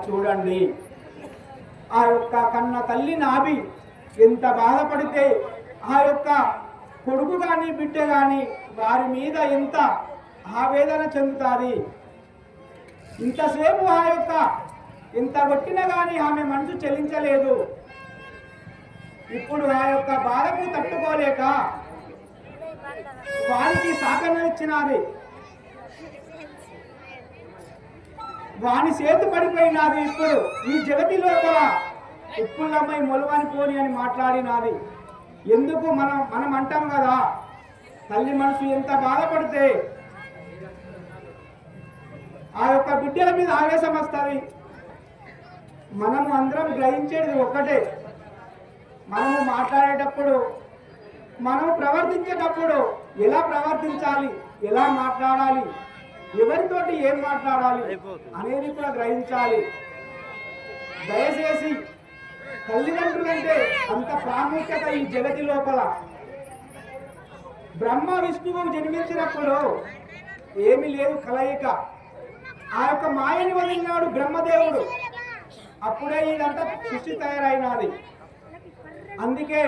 చూడండి, ఆ యొక్క కన్న తల్లి నాభి ఎంత బాధపడితే ఆ యొక్క కొడుకు కానీ బిడ్డ కానీ వారి మీద ఎంత ఆవేదన చెందుతాది. ఇంతసేపు ఆ యొక్క ఎంత కొట్టినా కానీ ఆమె మనసు చెల్లించలేదు. ఇప్పుడు ఆ యొక్క బాధకు తట్టుకోలేక వారికి సాకనిచ్చినది, వాని చేతి పడిపోయినది. ఇప్పుడు ఈ జగతి లోపల ఉప్పులమ్మై మొలవని పోని అని మాట్లాడినది. ఎందుకు మనం అంటాం కదా, తల్లి మనసు ఎంత బాధపడితే ఆ యొక్క బిడ్డల మీద ఆవేశం వస్తుంది. మనము అందరం గ్రహించేది ఒక్కటే, మనము మాట్లాడేటప్పుడు, మనం ప్రవర్తించేటప్పుడు ఎలా ప్రవర్తించాలి, ఎలా మాట్లాడాలి, ఎవరితోటి ఏం మాట్లాడాలి అనేది కూడా గ్రహించాలి. దయచేసి తల్లిదండ్రులంటే అంత ప్రాముఖ్యత ఈ జగతి లోపల. బ్రహ్మ విష్ణువు జన్మించినప్పుడు ఏమీ లేదు కలయిక. ఆ యొక్క మాయని వదిలినాడు బ్రహ్మదేవుడు, అప్పుడే ఇదంతా సృష్టి తయారైనది. అందుకే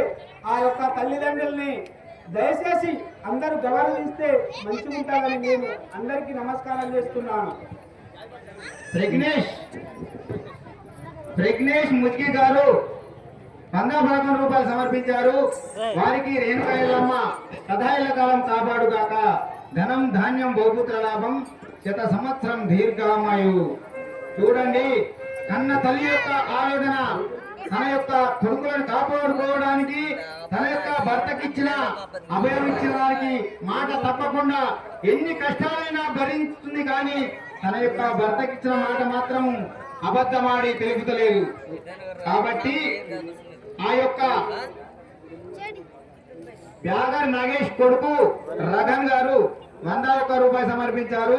ఆ యొక్క తల్లిదండ్రుల్ని దయచేసి అందరూ గౌరవిస్తే మంచిగా ఉంటారని నేను అందరికీ నమస్కారం చేస్తున్నాను. ప్రజ్ఞేష్ ముజ్కి గారు 100 రూపాయలు సమర్పించారు. వారికి రేణుకాయలమ్మ సదాయిల కాలం కాపాడుగాక, ధనం ధాన్యం బహుపుత్ర లాభం, శత సంవత్సరం దీర్ఘామాయు. చూడండి, కన్న తల్లి యొక్క ఆవేదన, తన యొక్క కొడుకులను కాపాడుకోవడానికి తన యొక్క భర్తకిచ్చిన అభయం ఇచ్చిన వారికి మాట తప్పకుండా ఎన్ని కష్టాలైనా భరిస్తుంది, కానీ తన యొక్క భర్తకిచ్చిన మాట మాత్రం అబద్ధమాడి తెలుపుతలేదు. కాబట్టి ఆ యొక్క బ్యాగర్ నాగేష్ కొడుకు రఘన్ గారు 101 రూపాయలు సమర్పించారు.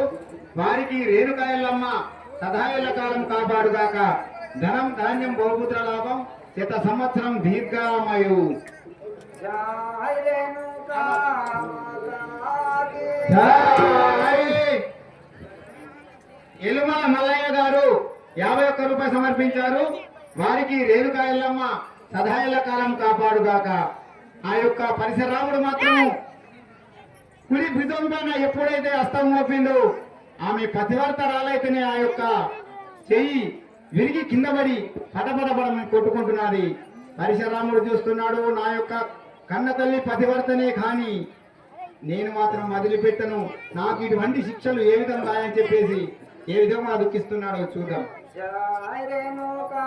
వారికి రేణుకాయలమ్మ సదాయుల కాలం కాపాడుగాక, ధనం ధాన్యం బహుపుత్ర లాభం, శత సంవత్సరం దీర్ఘామయు. ఎలుమల మల్లయ్య గారు 51 రూపాయలు సమర్పించారు. వారికి రేణుకా ఎల్లమ్మ సదాయల కాలం కాపాడుగాక. ఆ యొక్క పరిశరాముడు మాత్రం కుడి భుజం పైన ఎప్పుడైతే హస్తం మోపిందో ఆమె పతివర్తరాలైతేనే ఆ యొక్క చెయ్యి విరిగి కింద పడి పటపటపడమని కొట్టుకుంటున్నది. పరిశరాముడు చూస్తున్నాడు, నా యొక్క కన్న తల్లి పతివర్తనే కానీ నేను మాత్రం వదిలిపెట్టను, నాకు ఇటువంటి శిక్షలు ఏ విధంగా అని చెప్పేసి ఏ విధంగా దుఃఖిస్తున్నాడో చూద్దాం. జై రేణుకా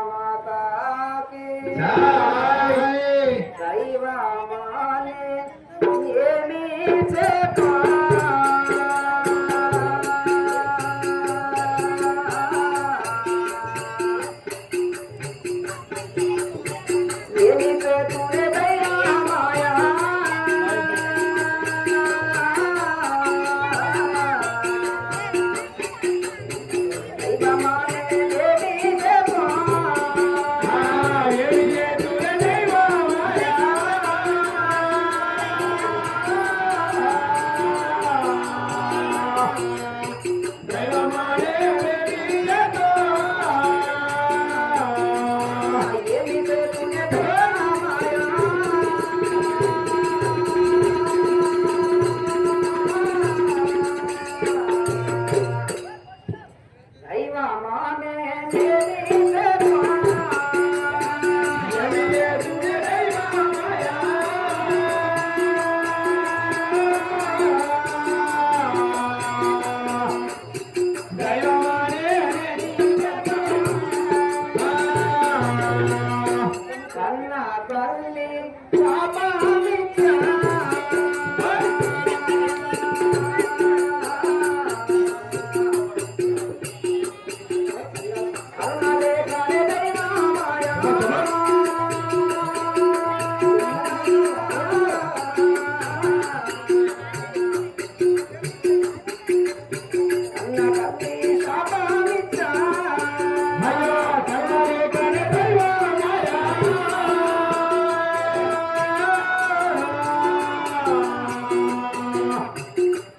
మాతాకి జై. దైవమానే ఏమి చెప్పా ఏమి చేతునే దైవమాయా దైవమానే ఏమి చెప్పా ఏమి చేతునే దైవమాయా దైవమానే ఏమి చెప్పా కన్న తల్లి పాపమిత్ర కరుణలే కనే దైవమాయా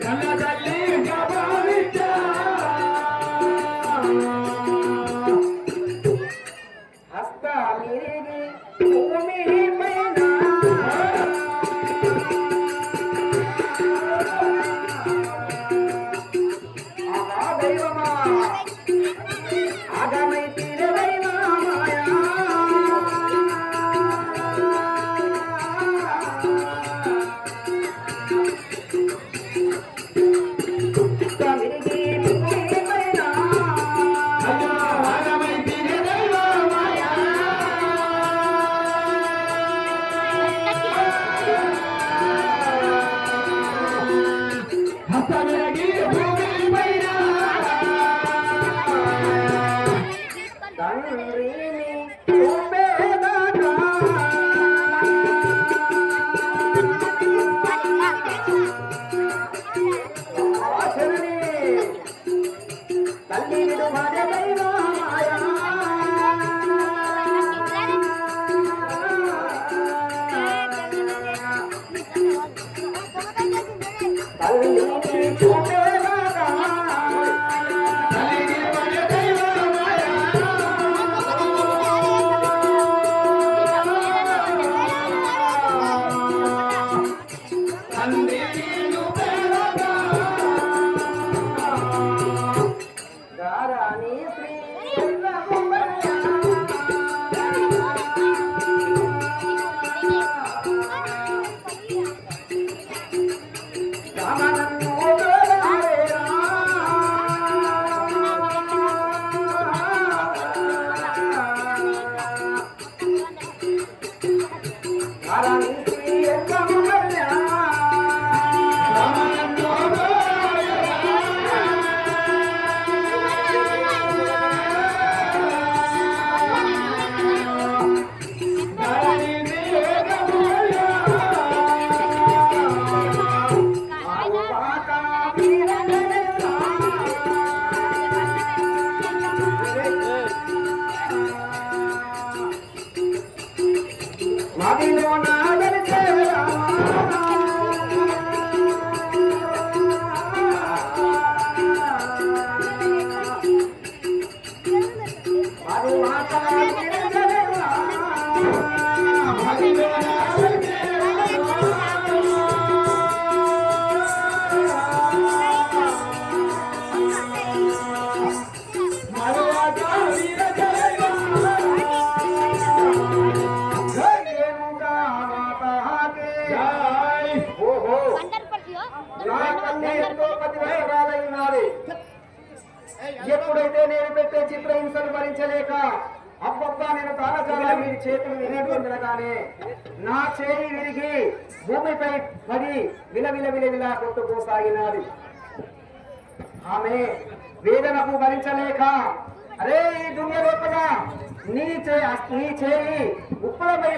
కన్న తల్లి పాపమిత్ర హస్తమిరిగి భూమి పైన ఆహా దైవమా ఆగమై తీరే దైవమాయా హస్తమిరిగి భూమి పైన తండ్రిని చూపేదాకా ఆశలని తల్లి విడుమన దైవమాయా తల్లిని చూపేదాకా గారాని శ్రీ రామనన్ను గోరారేరా గారాని శ్రీ ఎల్లమ్మయ్యా మదిలో నాగలి అది మాత తల్లి ఎంతో పతివ్రతరాలైనాది. ఎప్పుడైతే నేను పెట్టే చిత్రహింసలు భరించలేక అబ్బబ్బా నేను తాళజాల మీ చేతులు వినిపించగానే నా చేయి విరిగి భూమిపై పడి విలవిల కొట్టుకోసాగినది. ఆమె వేదనకు భరించలేక అరే ఈ దునియ లోపల నీ చేయి ఉప్పలపై